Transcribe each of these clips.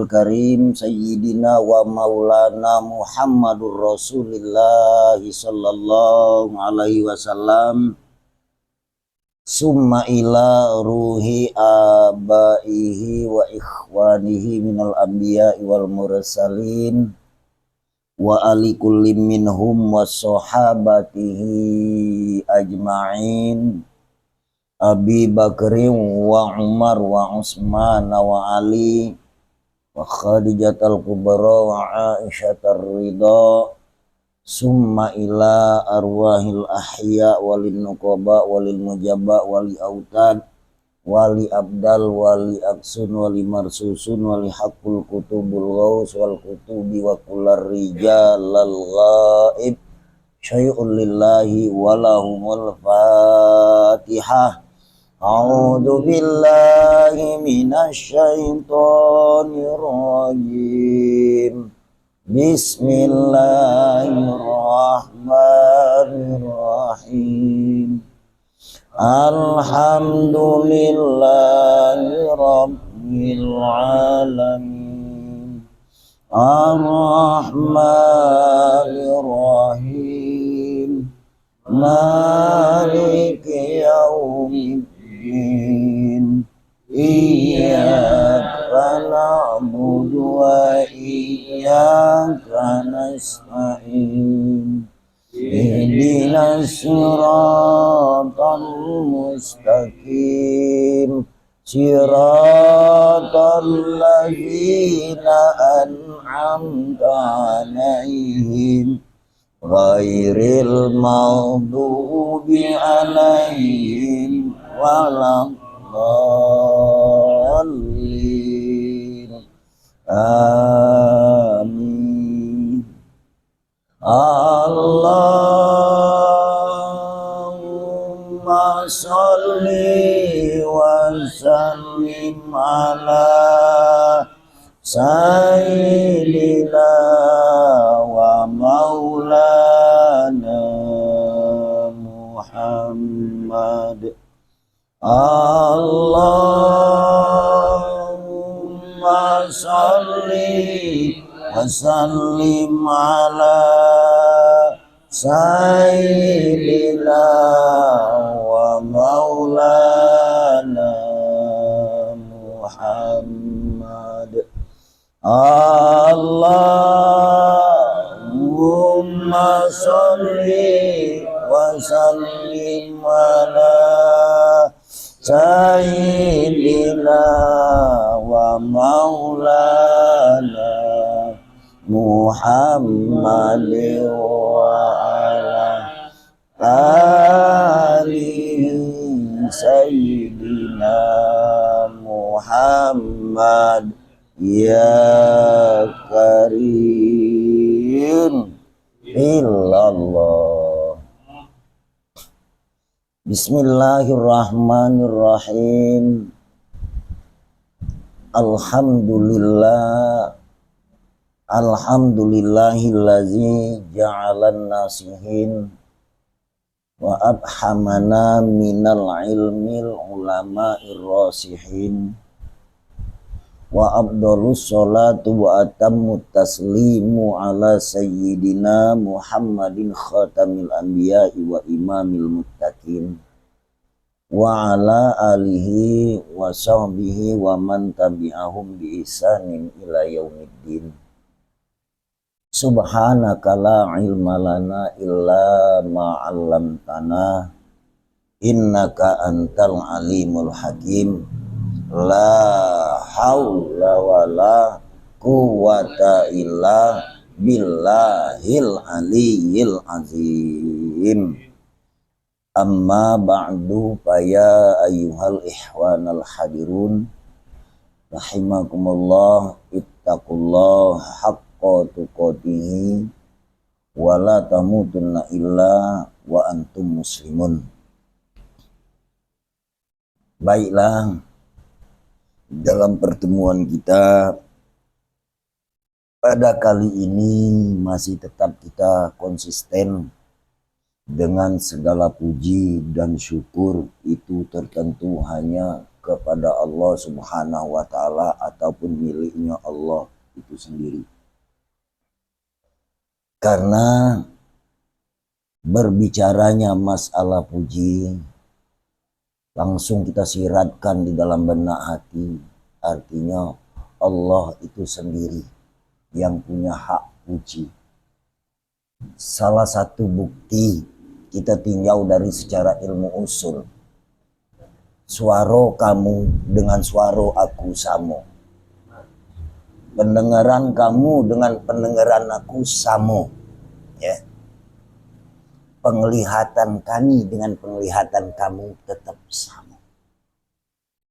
Nabiyil Karim Sayyidina wa Maulana Muhammadur Rasulillah sallallahu alaihi wasallam. Summa ila ruhi abaihi wa ikhwanihi minal anbiya'i wal mursalin wa ali kulli minhum wa sahabatihi ajma'in. Abi Bakrin wa Umar wa Utsman wa Ali wa Khadijatul Kubra wa Aisyah Ridha. Summa ila arwahil ahya walin nuqaba walil mujaba wali autad wali abdal wali aksun wali marsusun wali haqqul kutubul ghaus wal kutubi wa kullar rijalal ghaib syai'un lillahi walahumul fatihah. A'udzu billahi minasy syaithanir rajim. Bismillahirrahmanirrahim. Alhamdulillahi rabbil alamin. Ar-Rahmanir-Rahim. Maliki yaumiddin. Iyyaka na'budu wa iyyaka nasta'in. Ihdinas siratal mustaqim. Siratal ladzina an'amta 'alaihim ghairil maghdubi 'alaihim waladdallin. Amin. Allahumma sholli wa sallim ala sayyidina wa maulana Muhammad. Allahumma sholli wa sallim ala sayyidina wa maulana Muhammad. Allahumma sholli wa sallim ala sayyidina wa maulana Muhammad wa ala alihi sayyidina Muhammad ya karim illallah. Bismillahirrahmanirrahim. Alhamdulillahillazi ja'alan nasihin wa abhamana minal ilmil ulama'ir rasihin wa abdolus sholatu wa atammut taslimu ala sayyidina Muhammadin khatamil anbiya'i wa imamil muttaqin wa ala alihi wa sahbihi wa man tabi'ahum bi ihsanin ila yaumiddin. Subhanaka la ilma lana illa ma 'allamtana innaka antal alimul hakim. La haula wala quwwata illa billahil aliyyil azim. Amma ba'du fa ya ayyuhal ihwanal hadirun rahimakumullah ittaqullah haqqa tuqatih wa la tamutunna illa wa antum muslimun. Baiklah, dalam pertemuan kita pada kali ini masih tetap kita konsisten dengan segala puji dan syukur itu tertentu hanya kepada Allah Subhanahu wa Ta'ala ataupun miliknya Allah itu sendiri. Karena berbicaranya masalah puji, langsung kita siratkan di dalam benak hati. Artinya Allah itu sendiri yang punya hak puji. Salah satu bukti kita tinjau dari secara ilmu usul. Suara kamu dengan suara aku sama. Pendengaran kamu dengan pendengaran aku sama. Ya. Penglihatan kami dengan penglihatan kamu tetap sama.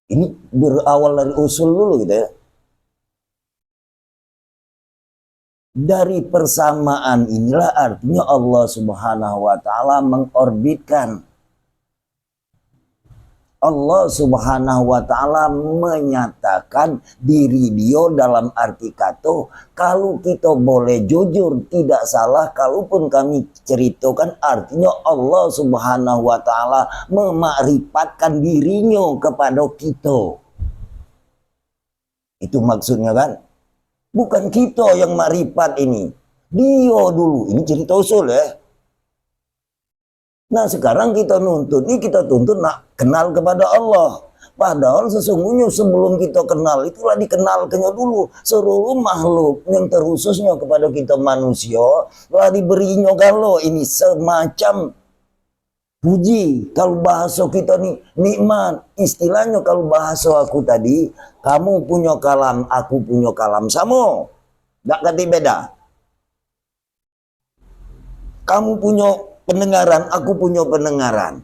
Ini berawal dari usul dulu gitu ya. Dari persamaan inilah artinya Allah Subhanahu wa Ta'ala mengorbitkan. Allah Subhanahu wa Ta'ala menyatakan diri dia dalam arti kata, kalau kita boleh jujur tidak salah, kalaupun kami ceritakan artinya Allah Subhanahu wa Ta'ala memakrifatkan dirinya kepada kita. Itu maksudnya kan? Bukan kita yang makrifat ini, dia dulu. Ini cerita usul ya. Nah sekarang kita nuntut, ini kita tuntut nak kenal kepada Allah. Padahal sesungguhnya sebelum kita kenal, itulah dikenalkannya dulu. Seluruh makhluk yang terkhususnya kepada kita manusia, telah diberinya kalau ini semacam puji. Kalau bahasa kita nih nikmat. Istilahnya kalau bahasa aku tadi, kamu punya kalam, aku punya kalam. Sama. Tak kata beda. Kamu punya pendengaran, aku punya pendengaran.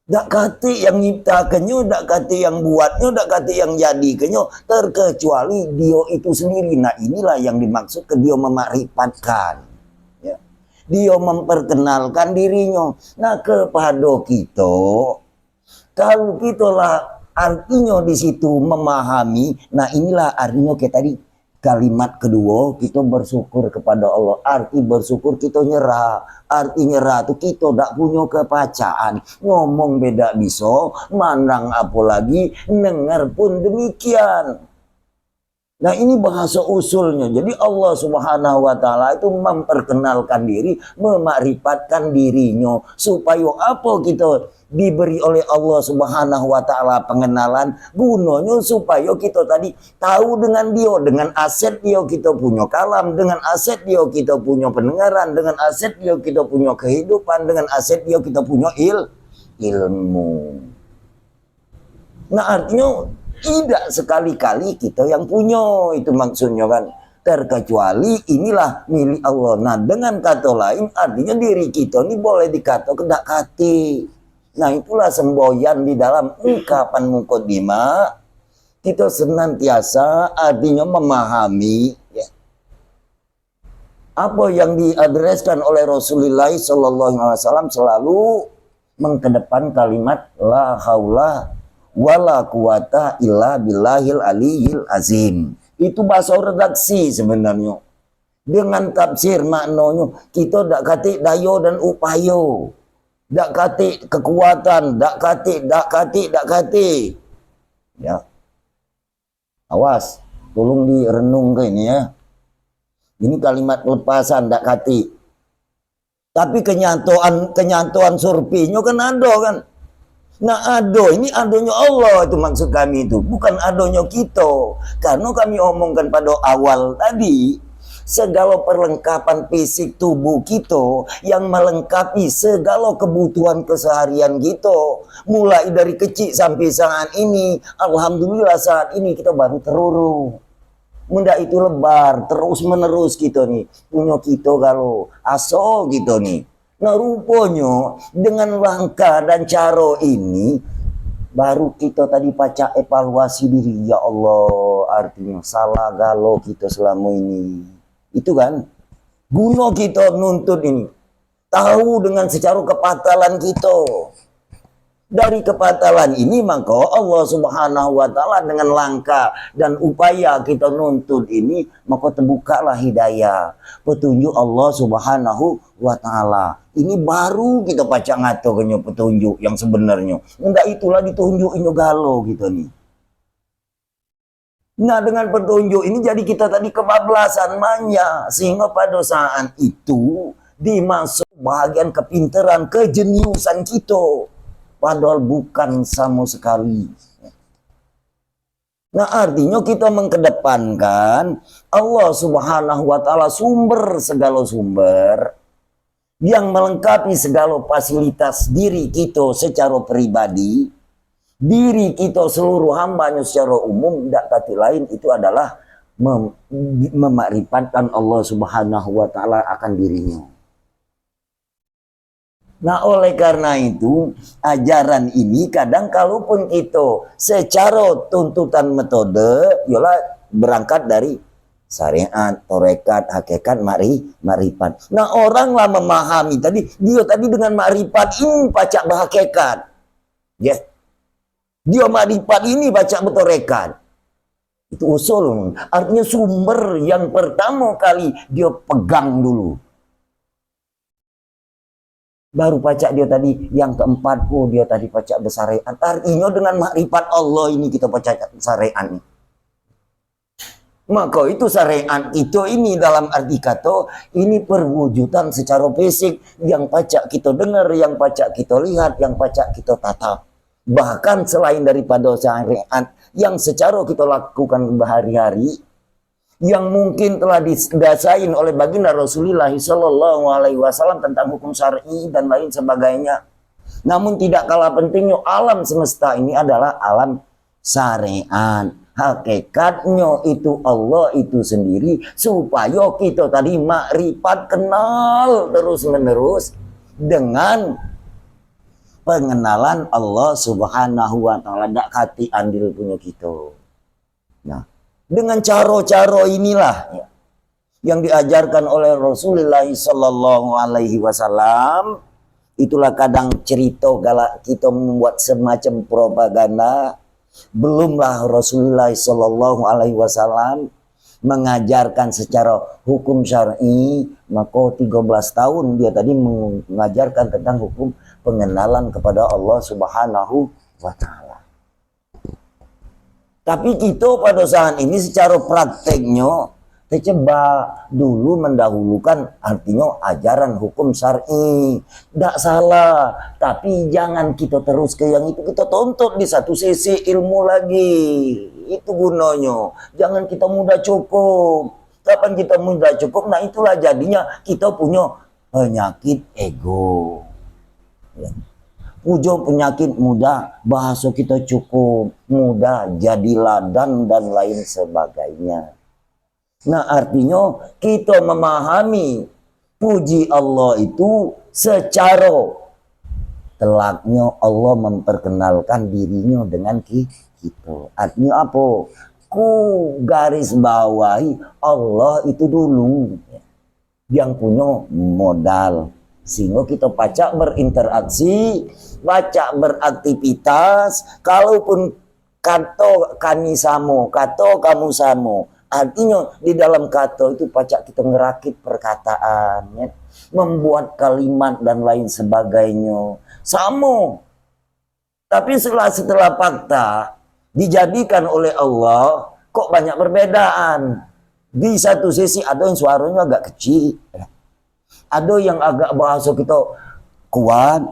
Tak kata yang nyiptakannya, tak kata yang buatnya, tak kata yang jadikannya, terkecuali dia itu sendiri. Nah inilah yang dimaksud ke dia memakrifatkan. Ya. Dia memperkenalkan dirinya. Nah kepada kita, kalau kita lah artinya di situ memahami, nah inilah artinya kayak tadi. Kalimat kedua, kita bersyukur kepada Allah. Arti bersyukur kita nyerah. Arti nyerah itu kita tak punya kepacaan. Ngomong beda bisa, mandang apalagi, dengar pun demikian. Nah ini bahasa usulnya. Jadi Allah Subhanahu wa Ta'ala itu memperkenalkan diri, memakrifatkan dirinya. Supaya apa kita diberi oleh Allah Subhanahu wa Ta'ala pengenalan, gunanya supaya kita tadi tahu dengan dia, dengan aset dia kita punya kalam, dengan aset dia kita punya pendengaran, dengan aset dia kita punya kehidupan, dengan aset dia kita punya ilmu. Nah artinya tidak sekali-kali kita yang punya, itu maksudnya kan. Terkecuali inilah milik Allah. Nah dengan kata lain artinya diri kita ini boleh dikata kedak kati. Nah itulah semboyan di dalam ungkapan mukadimah. Kita senantiasa artinya memahami ya, apa yang diadreskan oleh Rasulullah SAW selalu mengkedepan kalimat la haula wala quwata illa billahil aliyil azim. Itu bahasa redaksi sebenarnya. Dengan tafsir maknanya kita dak kati dayo dan upayo. Dak kati kekuatan, dak kati. Ya. Awas, tolong direnung ke ini ya. Ini kalimat lepasan dak kati. Tapi kenyataan surpinya kan ada kan. Nah ado, ini adonya Allah itu maksud kami itu. Bukan adonya kita. Karena kami omongkan pada awal tadi, segala perlengkapan fisik tubuh kita yang melengkapi segala kebutuhan keseharian kita. Mulai dari kecil sampai saat ini, alhamdulillah saat ini kita baru teruru. Benda itu lebar, terus menerus kita nih. Punya kita kalau aso gitu nih. Nah rupanya dengan langkah dan cara ini baru kita tadi baca evaluasi diri. Ya Allah, artinya salah galau kita selama ini. Itu kan guna kita nuntut ini. Tahu dengan secara kepatalan kita. Dari kepatalan ini maka Allah Subhanahu wa taala dengan langkah dan upaya kita nuntut ini maka terbukalah hidayah petunjuk Allah Subhanahu wa taala. Ini baru kita baca ngato kenyo petunjuk yang sebenarnya. Enggak itulah ditunjuk inyo galo gitu nih. Nah dengan petunjuk ini jadi kita tadi kebablasan manja sehingga pada saat itu dimasuk bagian kepinteran kejeniusan kita. Padahal bukan sama sekali. Nah artinya kita mengkedepankan Allah Subhanahu wa taala sumber segala sumber yang melengkapi segala fasilitas diri kita secara pribadi, diri kita seluruh hambanya secara umum, tidak kata lain itu adalah memakrifatkan Allah Subhanahu wa taala akan dirinya. Nah oleh karena itu ajaran ini kadang kalaupun itu secara tuntutan metode yolah berangkat dari syariat, torekat, hakikat, marifat. Nah oranglah memahami tadi dia tadi dengan marifat ini pacak berhakikat. Ya. Dia marifat ini pacak bertorekat. Itu usul. Artinya sumber yang pertama kali dia pegang dulu. Baru pacak dia tadi yang keempat dia tadi pacak bersariat. Artinya dengan makrifat Allah ini kita pacak syariat. Maka itu syariat itu ini dalam arti kata ini perwujudan secara fisik yang pacak kita dengar, yang pacak kita lihat, yang pacak kita tatap. Bahkan selain daripada syariat yang secara kita lakukan berhari-hari, yang mungkin telah didasain oleh baginda Rasulullah Sallallahu Alaihi Wasallam tentang hukum syar'i dan lain sebagainya. Namun tidak kalah pentingnya alam semesta ini adalah alam syariat. Hakikatnya itu Allah itu sendiri supaya kita tadi makrifat kenal terus menerus dengan pengenalan Allah Subhanahu wa taala dak kati andil punya kita. Nah, dengan cara-cara inilah ya, yang diajarkan oleh Rasulullah Sallallahu Alaihi Wasallam. Itulah kadang cerita galak kita membuat semacam propaganda. Belumlah Rasulullah Sallallahu Alaihi Wasallam mengajarkan secara hukum syar'i, maka 13 tahun dia tadi mengajarkan tentang hukum pengenalan kepada Allah Subhanahu wa taala. Tapi kita pada saat ini secara prakteknya coba dulu mendahulukan artinya ajaran hukum syar'i. Tidak salah, tapi jangan kita terus ke yang itu, kita tuntut di satu sisi ilmu lagi. Itu gunanya. Jangan kita mudah cukup. Kapan kita mudah cukup, nah itulah jadinya kita punya penyakit ego. Ya. Pujo penyakit mudah, bahasa kita cukup, mudah, jadilah dan lain sebagainya. Nah artinya kita memahami puji Allah itu secara telaknya Allah memperkenalkan dirinya dengan kita. Artinya apa? Ku garis bawahi Allah itu dulu yang punya modal. Sehingga kita pacak berinteraksi, pacak beraktivitas, kalaupun kata kami samo, kata kamu samo. Artinya di dalam kata itu pacak kita ngerakit perkataan, ya, membuat kalimat dan lain sebagainya. Samo. Tapi setelah fakta dijadikan oleh Allah, kok banyak perbedaan. Di satu sisi ada yang suaranya agak kecil, ada yang agak bahasa kita kuat,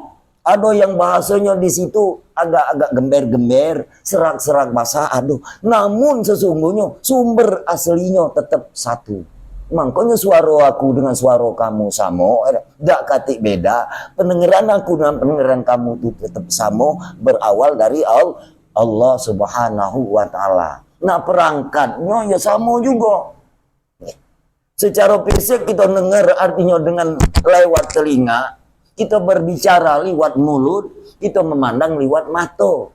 ada yang bahasanya di situ agak-agak gember-gember, serak-serak bahasa, aduh. Namun sesungguhnya sumber aslinya tetap satu. Makanya suara aku dengan suara kamu sama, tidak katik beda. Pendengaran aku dengan pendengaran kamu itu tetap sama, berawal dari Allah Subhanahu wa taala. Nah perangkatnya ya sama juga. Secara fisik kita dengar artinya dengan lewat telinga, kita berbicara lewat mulut, kita memandang lewat mata.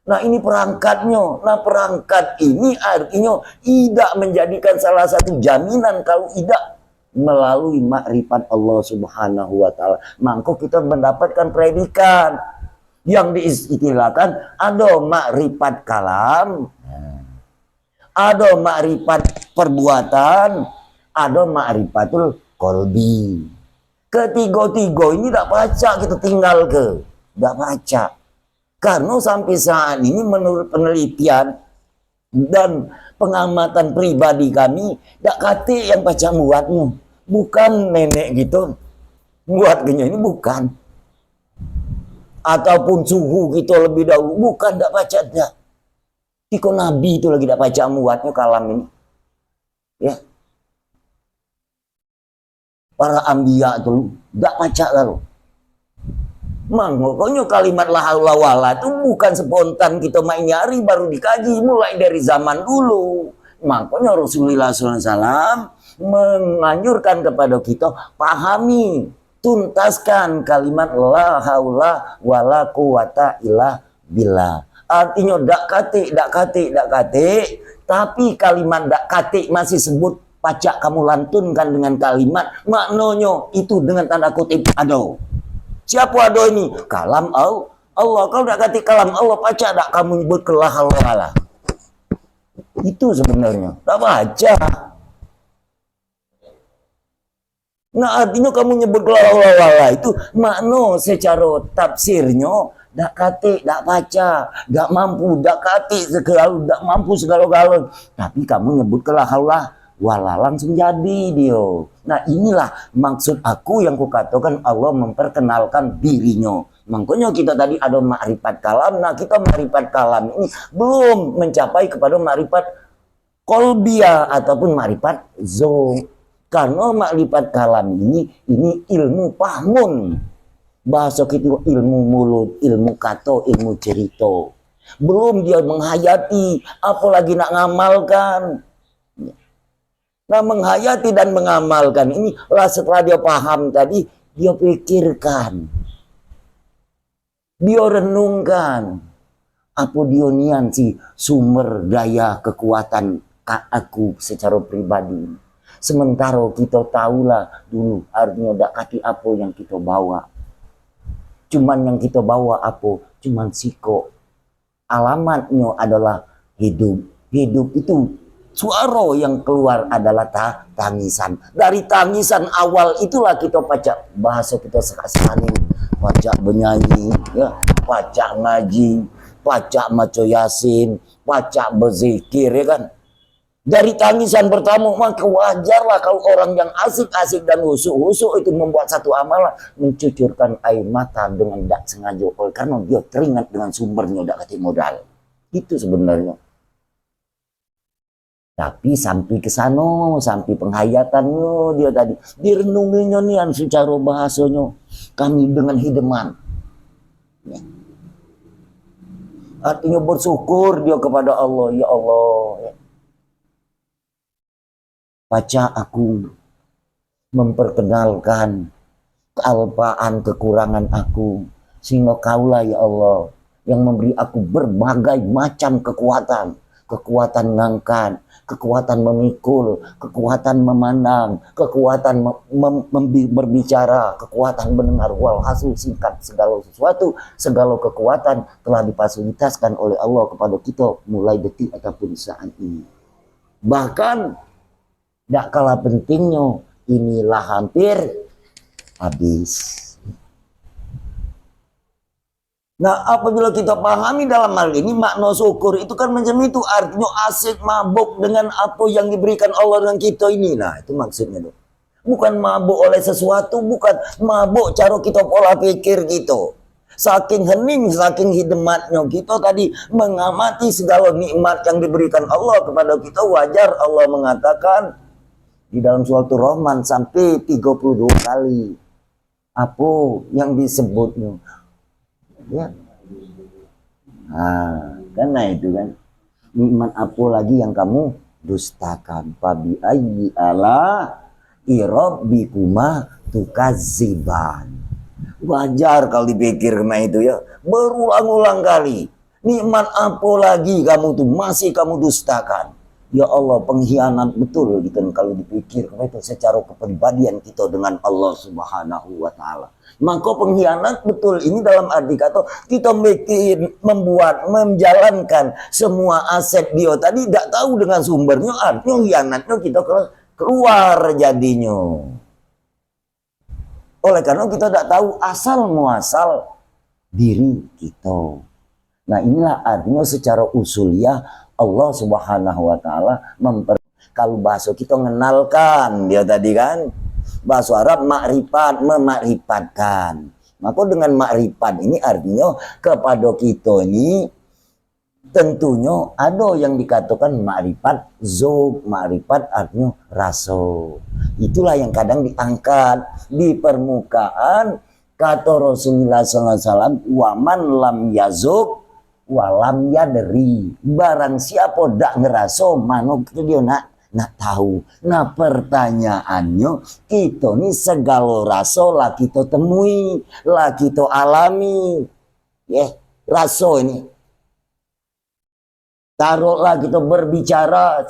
Nah ini perangkatnya. Nah perangkat ini artinya tidak menjadikan salah satu jaminan kalau tidak melalui makrifat Allah Subhanahu wa taala. Maka kita mendapatkan predikat. Yang diistilahkan ada makrifat kalam, ada makrifat perbuatan, ada makrifatul kolbi. Ketiga-tiga ini tak baca, kita tinggal ke, tak baca. Karena sampai saat ini menurut penelitian dan pengamatan pribadi kami, tak kate yang baca muatnya, bukan nenek gitu, muatnya ini bukan. Ataupun suhu kita lebih dahulu, bukan, tak baca dah. Tiko Nabi itu lagi tak baca muatnya kalam ini, ya. Para ambiya itu tak baca lalu. Makanya kalimat la haula wala itu bukan spontan kita main nyari baru dikaji, mulai dari zaman dulu. Makanya Rasulullah SAW menganjurkan kepada kita, pahami, tuntaskan kalimat la haula wala quwata illa billah. Artinya dak kate, tapi kalimat dak kate masih sebut pacak kamu lantunkan dengan kalimat, maknanya itu dengan tanda kutip ado. Siapa ado ini? Kalam Allah. Kalau dak kate kalam Allah, pacak dak kamu nyebut la haula wala. Itu sebenarnya tak baca. Nah, artinya kamu nyebut la haula wala itu makna secara tafsirnya dak kate, dak baca, dak mampu, dak kate segala, dak mampu segala-galanya. Tapi kamu nyebut la haula wala langsung jadi dia. Nah, inilah maksud aku yang kukatakan Allah memperkenalkan dirinya. Makanya kita tadi ada makrifat kalam. Nah, kita makrifat kalam ini belum mencapai kepada makrifat kolbia ataupun makrifat zon. Karena makrifat kalam ini ilmu pahmun. Bahasa kita ilmu mulut, ilmu kata, ilmu cerita. Belum dia menghayati, apalagi nak ngamalkan. Nah, menghayati dan mengamalkan ini lah, setelah dia paham tadi, dia pikirkan, dia renungkan, apa dia nian si sumber daya kekuatan aku secara pribadi. Sementara kita tahulah dulu artinya dak kati apa yang kita bawa. Cuman yang kita bawa apa? Cuman siko. Alamatnya adalah hidup. Hidup itu suara yang keluar adalah tangisan. Dari tangisan awal itulah kita pacak bahasa kita sekarang ini. Pacak bernyanyi, ya, pacak ngaji, pacak maca yasin, pacak berzikir, ya kan. Dari tangisan pertama, maka wajarlah kalau orang yang asik-asik dan husuk-husuk itu membuat satu amalan, mencucurkan air mata dengan tidak sengaja, karena dia teringat dengan sumbernya, tidak kati modal. Itu sebenarnya. Tapi sampai ke sana, sampai penghayatannya dia tadi, direnunginya nih secara bahasanya, kami dengan hideman. Ya. Artinya bersyukur dia kepada Allah, ya Allah, ya. Baca aku memperkenalkan kealpaan, kekurangan aku, sehingga kaulah ya Allah yang memberi aku berbagai macam kekuatan. Kekuatan ngangkat, kekuatan memikul, kekuatan memandang, kekuatan berbicara, kekuatan mendengar, walhasil singkat segala sesuatu, segala kekuatan telah difasilitasikan oleh Allah kepada kita mulai detik ataupun saat ini. Bahkan tidak kalah pentingnya, inilah hampir habis. Nah, apabila kita pahami dalam hal ini, makna syukur itu kan macam itu. Artinya asik mabuk dengan apa yang diberikan Allah dengan kita ini. Nah, itu maksudnya tuh. Bukan mabuk oleh sesuatu, bukan mabuk cara kita pola pikir gitu. Saking hening, saking hidematnya kita tadi mengamati segala nikmat yang diberikan Allah kepada kita. Wajar Allah mengatakan di dalam surat Rahman sampai 32 kali apa yang disebutnya, ya. Nah, karena itu kan nikmat apa lagi yang kamu dustakan? Fabi ayyi ala rabbikuma tukadziban. Wajar kalau dipikir kena itu, ya, berulang-ulang kali. Nikmat apa lagi kamu tuh masih kamu dustakan? Ya Allah, pengkhianat betul gitu kalau dipikir itu secara kepribadian kita dengan Allah Subhanahu wa taala. Maka pengkhianat betul ini dalam arti kata kita bikin, membuat, menjalankan semua aset dia tadi tidak tahu dengan sumbernya, artinya khianatnya kita keluar jadinya. Oleh karena kita tidak tahu asal muasal diri kita. Nah inilah artinya secara usuliah Allah Subhanahu wa taala kalau bahasa kita mengenalkan dia tadi kan, bahasa Arab makrifat, memakrifatkan. Maka dengan makrifat ini artinya kepada kita ini tentunya ada yang dikatakan makrifat zauq, makrifat artinya rasa. Itulah yang kadang diangkat di permukaan kata Rasulullah SAW, waman lam yazuk walam yadri. Barang siapa dak ngeraso, mana dia nak tahu. Nah pertanyaannya, kita ni segala rasa lah kita temui, lah kita alami. Rasa ini. Taruhlah kita berbicara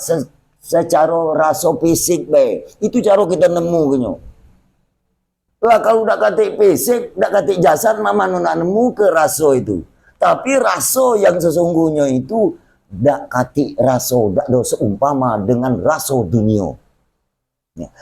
secara rasa fisik baik. Itu cara kita nemu gitu. Lah kalau dak kata fisik, dak kata jasad, mama nak nemu ke rasa itu. Tapi rasa yang sesungguhnya itu dak kati rasa, dak do seumpama dengan rasa dunia.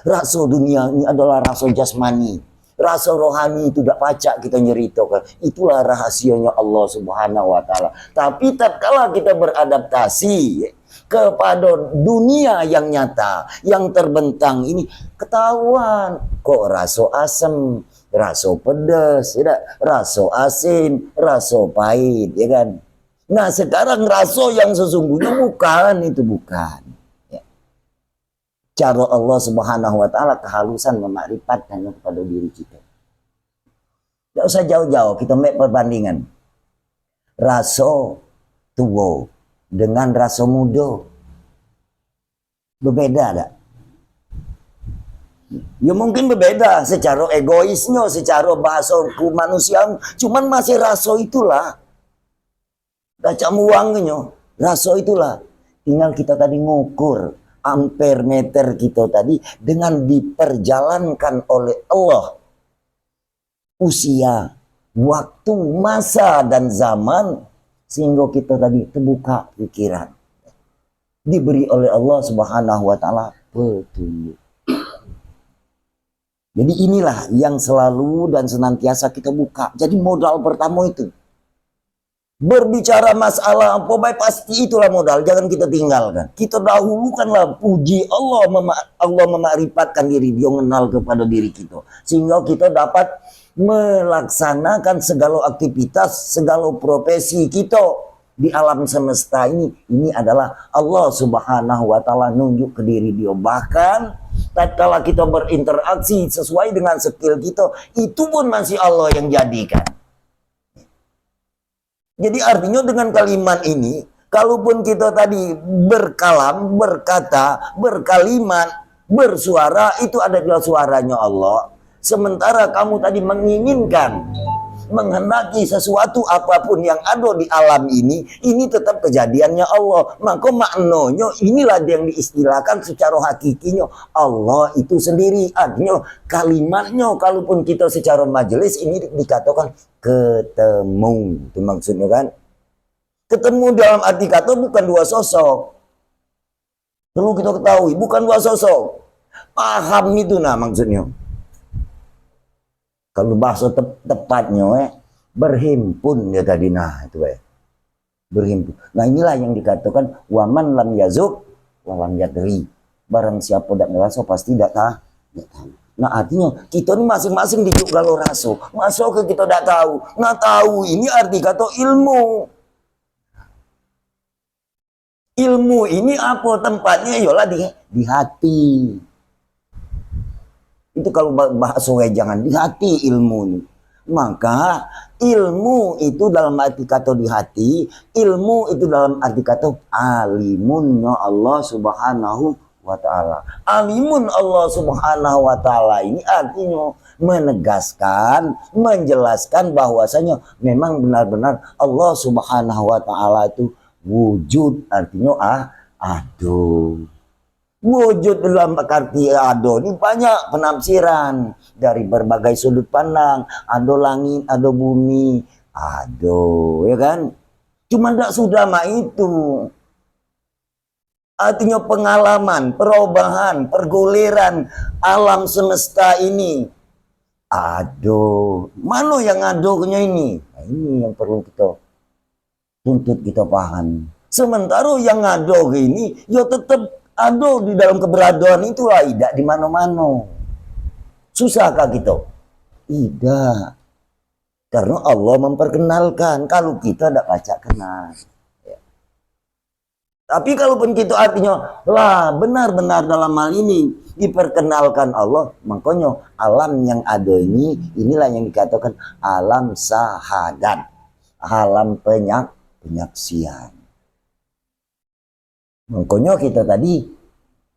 Rasa dunia ini adalah rasa jasmani. Rasa rohani itu dak pacak kita nyeritakan. Itulah rahasianya Allah Subhanahu wa taala. Tapi tatkala kita beradaptasi kepada dunia yang nyata, yang terbentang ini, ketahuan kok rasa asam, rasa pedas, ya, rasa asin, rasa pahit, ya kan? Nah sekarang rasa yang sesungguhnya bukan itu, bukan. Ya. Cara Allah Subhanahu wa taala kehalusan memakrifatkannya kepada diri kita. Tidak usah jauh-jauh, kita make perbandingan. Rasa tua dengan rasa muda berbeda tak? Ya mungkin berbeda secara egoisnya, secara bahasa manusia, cuman masih rasa itulah. Kaca muangnya, rasa itulah. Tinggal kita tadi ngukur ampere meter kita tadi dengan diperjalankan oleh Allah. Usia, waktu, masa, dan zaman, sehingga kita tadi terbuka pikiran. Diberi oleh Allah Subhanahu wa taala petunjuk. Jadi inilah yang selalu dan senantiasa kita buka. Jadi modal pertama itu. Berbicara masalah apa baik, pasti itulah modal, jangan kita tinggalkan. Kita dahulukanlah puji Allah, Allah memakrifatkan diri, dia mengenal kepada diri kita. Sehingga kita dapat melaksanakan segala aktivitas, segala profesi kita di alam semesta ini. Ini adalah Allah Subhanahu wa taala nunjuk ke diri dia. Bahkan tatkala kita berinteraksi sesuai dengan skill kita, itu pun masih Allah yang jadikan. Jadi artinya dengan kalimat ini, kalaupun kita tadi berkalam, berkata, berkalimat, bersuara, itu adalah suaranya Allah. Sementara kamu tadi menginginkan, menghendaki sesuatu apapun yang ada di alam ini tetap kejadiannya Allah. Maka maknanya inilah yang diistilahkan secara hakikinya Allah itu sendiri. Artinya kalimatnya, kalaupun kita secara majelis ini dikatakan ketemu. Itu maksudnya kan. Ketemu dalam arti kata bukan dua sosok. Perlu kita ketahui, bukan dua sosok. Paham itu nah maksudnya. Kalau bahasa tepatnya berhimpun dia tadi, nah itu berhimpun. Nah inilah yang dikatakan waman lam yazuk walam yadri. Barang siapa tidak merasa pasti tidak tahu. Nah artinya kita ini masing-masing dijuk kalau rasa. Masa ke kita tidak tahu. Nah tahu ini arti kata ilmu. Ilmu ini apa tempatnya? Yolah di hati. Itu kalau bahasa jangan di hati ilmu ini. Maka ilmu itu dalam arti kata di hati, ilmu itu dalam arti kata alimunnya Allah Subhanahu wa taala. Alimun Allah Subhanahu wa taala ini artinya menegaskan, menjelaskan bahwasanya memang benar-benar Allah Subhanahu wa taala itu wujud, artinya aduh. Wujud dalam arti ado ini banyak penafsiran dari berbagai sudut pandang. Ado langit, ado bumi, ado, ya kan? Cuma tidak sudah mah itu. Artinya pengalaman, perubahan, perguliran alam semesta ini. Ado, mana yang adonya ini? Nah, ini yang perlu kita tuntut, kita paham. Sementara yang ado ini, ya tetap ado di dalam keberadaan itulah, tidak di mana-mana. Susahkah kita? Tidak. Karena Allah memperkenalkan, kalau kita tidak baca kenal. Ya. Tapi kalaupun kita artinya, lah benar-benar dalam hal ini diperkenalkan Allah, makanya alam yang ada ini, inilah yang dikatakan alam sahadat, alam penyaksian. Makanya kita tadi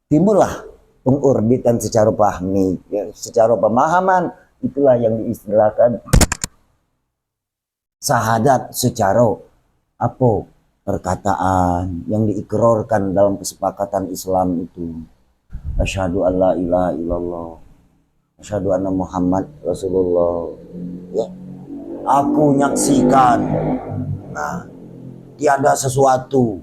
timbullah pengorbitan secara pahami, ya, secara pemahaman, itulah yang diistilahkan sahadat secara apa? Perkataan yang diikrarkan dalam kesepakatan Islam itu. Asyhadu an la ilaha illallah, asyhadu anna Muhammad Rasulullah. Ya. Aku nyaksikan. Nah, tiada sesuatu.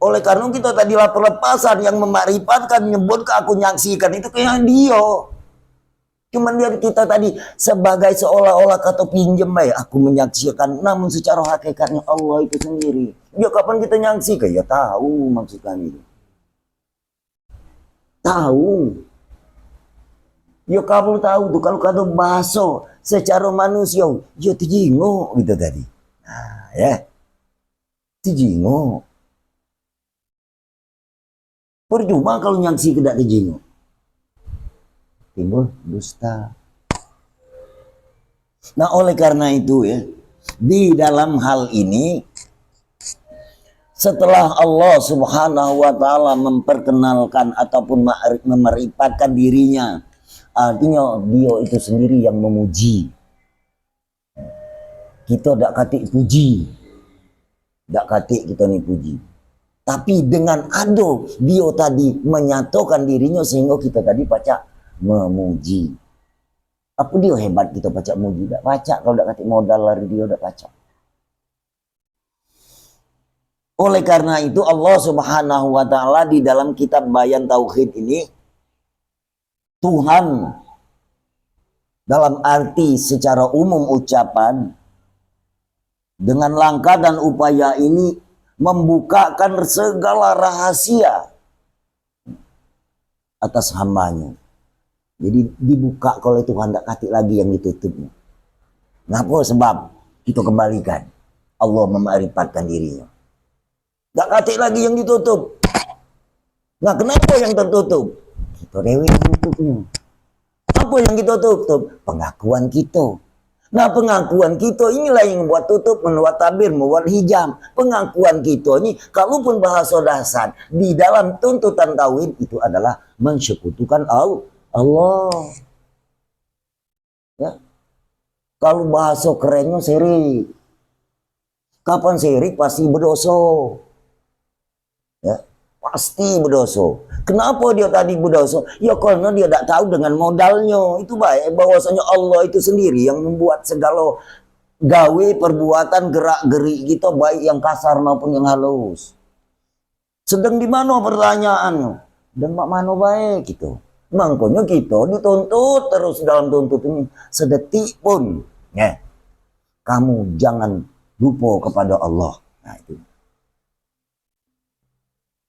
Oleh karena kita tadi perlepasan yang memarifatkan, menyebut ke aku nyaksikan itu kayak dia. Cuman dia kita tadi sebagai seolah-olah kata pinjem ya, aku menyaksikan, namun secara hakikatnya Allah itu sendiri. Ya kapan kita nyaksikan? Ya tahu maksudnya itu. Tahu. Ya kamu tahu tuh kalau kata bahasa secara manusia, ya tijingo gitu tadi. Nah, ya. Tijingo. Percuma kalau nyaksi tidak tijingo. Timbul dusta. Nah, oleh karena itu ya, di dalam hal ini setelah Allah Subhanahu wa taala memperkenalkan ataupun memerifatkan dirinya, artinya dia itu sendiri yang memuji. Kita tidak katik puji. Tidak katik kita nih puji. Tapi dengan ado dia tadi menyatakan dirinya sehingga kita tadi baca memuji. Apa dia hebat kita baca muji? Tidak baca kalau tidak katik modal lari dia tidak baca. Oleh karena itu Allah Subhanahu wa taala di dalam kitab Bayan Tauhid ini, Tuhan dalam arti secara umum ucapan dengan langkah dan upaya ini membukakan segala rahasia atas hambanya. Jadi dibuka oleh Tuhan, tidak katik lagi yang ditutupnya. Kenapa? Sebab kita kembalikan Allah memarifatkan dirinya. Gak katik lagi yang ditutup. Nah, kenapa yang tertutup? Kita dewi yang tutupnya. Apa yang kita tutup? Pengakuan kita. Nah, pengakuan kita inilah yang membuat tutup, membuat tabir, membuat hijab. Pengakuan kita ini, kalaupun bahasa dasar, di dalam tuntutan tauhid itu adalah mensekutukan Allah. Ya. Kalau bahasa kerennya syirik. Kapan syirik? Pasti berdosa. Ya, pasti berdosa. Kenapa dia tadi berdosa? Ya karena dia tidak tahu dengan modalnya. Itu baik bahwasanya Allah itu sendiri yang membuat segala gawe perbuatan gerak-gerik kita, baik yang kasar maupun yang halus. Sedang di mana pertanyaannya? Dan mana baik gitu. Makanya kita dituntut terus dalam tuntut ini sedetik pun. Ya. Kamu jangan lupa kepada Allah. Nah itu.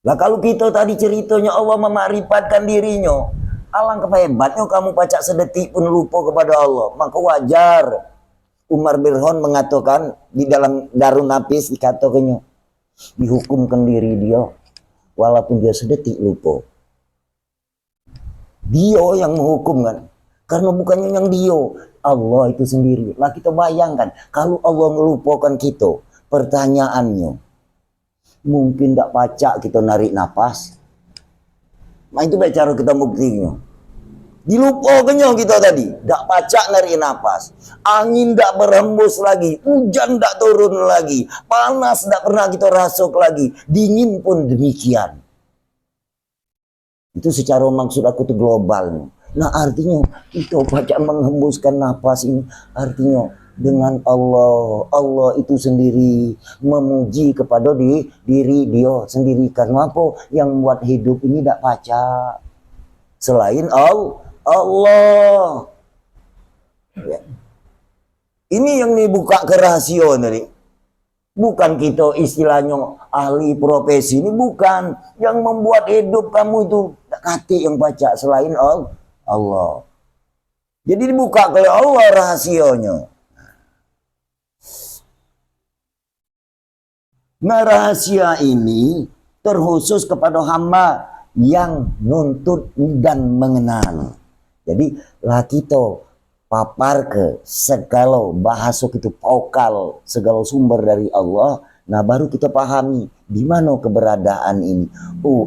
Lah kalau kita tadi ceritanya Allah memarifatkan dirinya, alangkah hebatnya kamu baca sedetik pun lupa kepada Allah. Maka wajar Umar bin Khattab mengatakan di dalam Darun Nafis dikatakannya dihukumkan diri dia walaupun dia sedetik lupa. Dia yang menghukumkan karena bukannya yang dia, Allah itu sendiri. Lah kita bayangkan kalau Allah melupakan kita, pertanyaannya mungkin tidak pacak kita narik nafas. Nah itu cara kita buktinya. Dilupakannya kita tadi. Tidak pacak narik nafas. Angin tidak berhembus lagi. Hujan tidak turun lagi. Panas tidak pernah kita rasuk lagi. Dingin pun demikian. Itu secara maksud aku tuh global. Nah artinya itu baca menghembuskan nafas ini artinya dengan Allah, Allah itu sendiri memuji kepada diri dia sendiri. Karena apa? Yang buat hidup ini tidak baca selain Allah. Ya. Ini yang dibuka ke rahasia tadi. Bukan kita istilahnya ahli profesi, ini bukan. Yang membuat hidup kamu itu kati yang baca selain Allah. Jadi dibuka oleh Allah rahasianya. Nah rahasia ini terkhusus kepada hamba yang nuntut dan mengenal. Jadi lah kita papar ke segala bahasa itu vokal, segala sumber dari Allah. Nah baru kita pahami di mana keberadaan ini.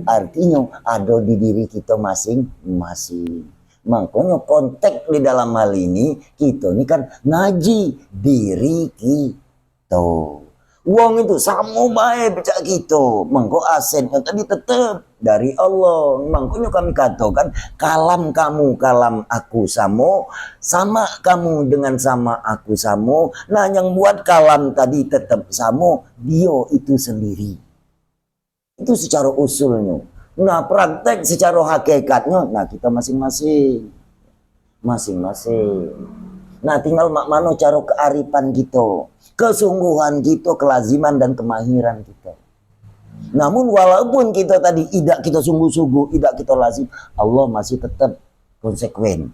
Artinya ada di diri kita masing-masing. Makanya konteks di dalam hal ini kita ini kan ngaji diri kita. Uang itu sama baik pecah kita. Mengko asetnya tadi tetap dari Allah. Makanya kami katakan kalam kamu, kalam aku sama kamu dengan sama aku sama. Nah yang buat kalam tadi tetap sama, dia itu sendiri. Itu secara usulnya. Nah praktek secara hakikatnya, nah kita masing-masing. Nah tinggal mana cara kearifan kita, kesungguhan kita, kelaziman dan kemahiran kita. Namun walaupun kita tadi tidak kita sungguh-sungguh, tidak kita lazim, Allah masih tetap konsekuen.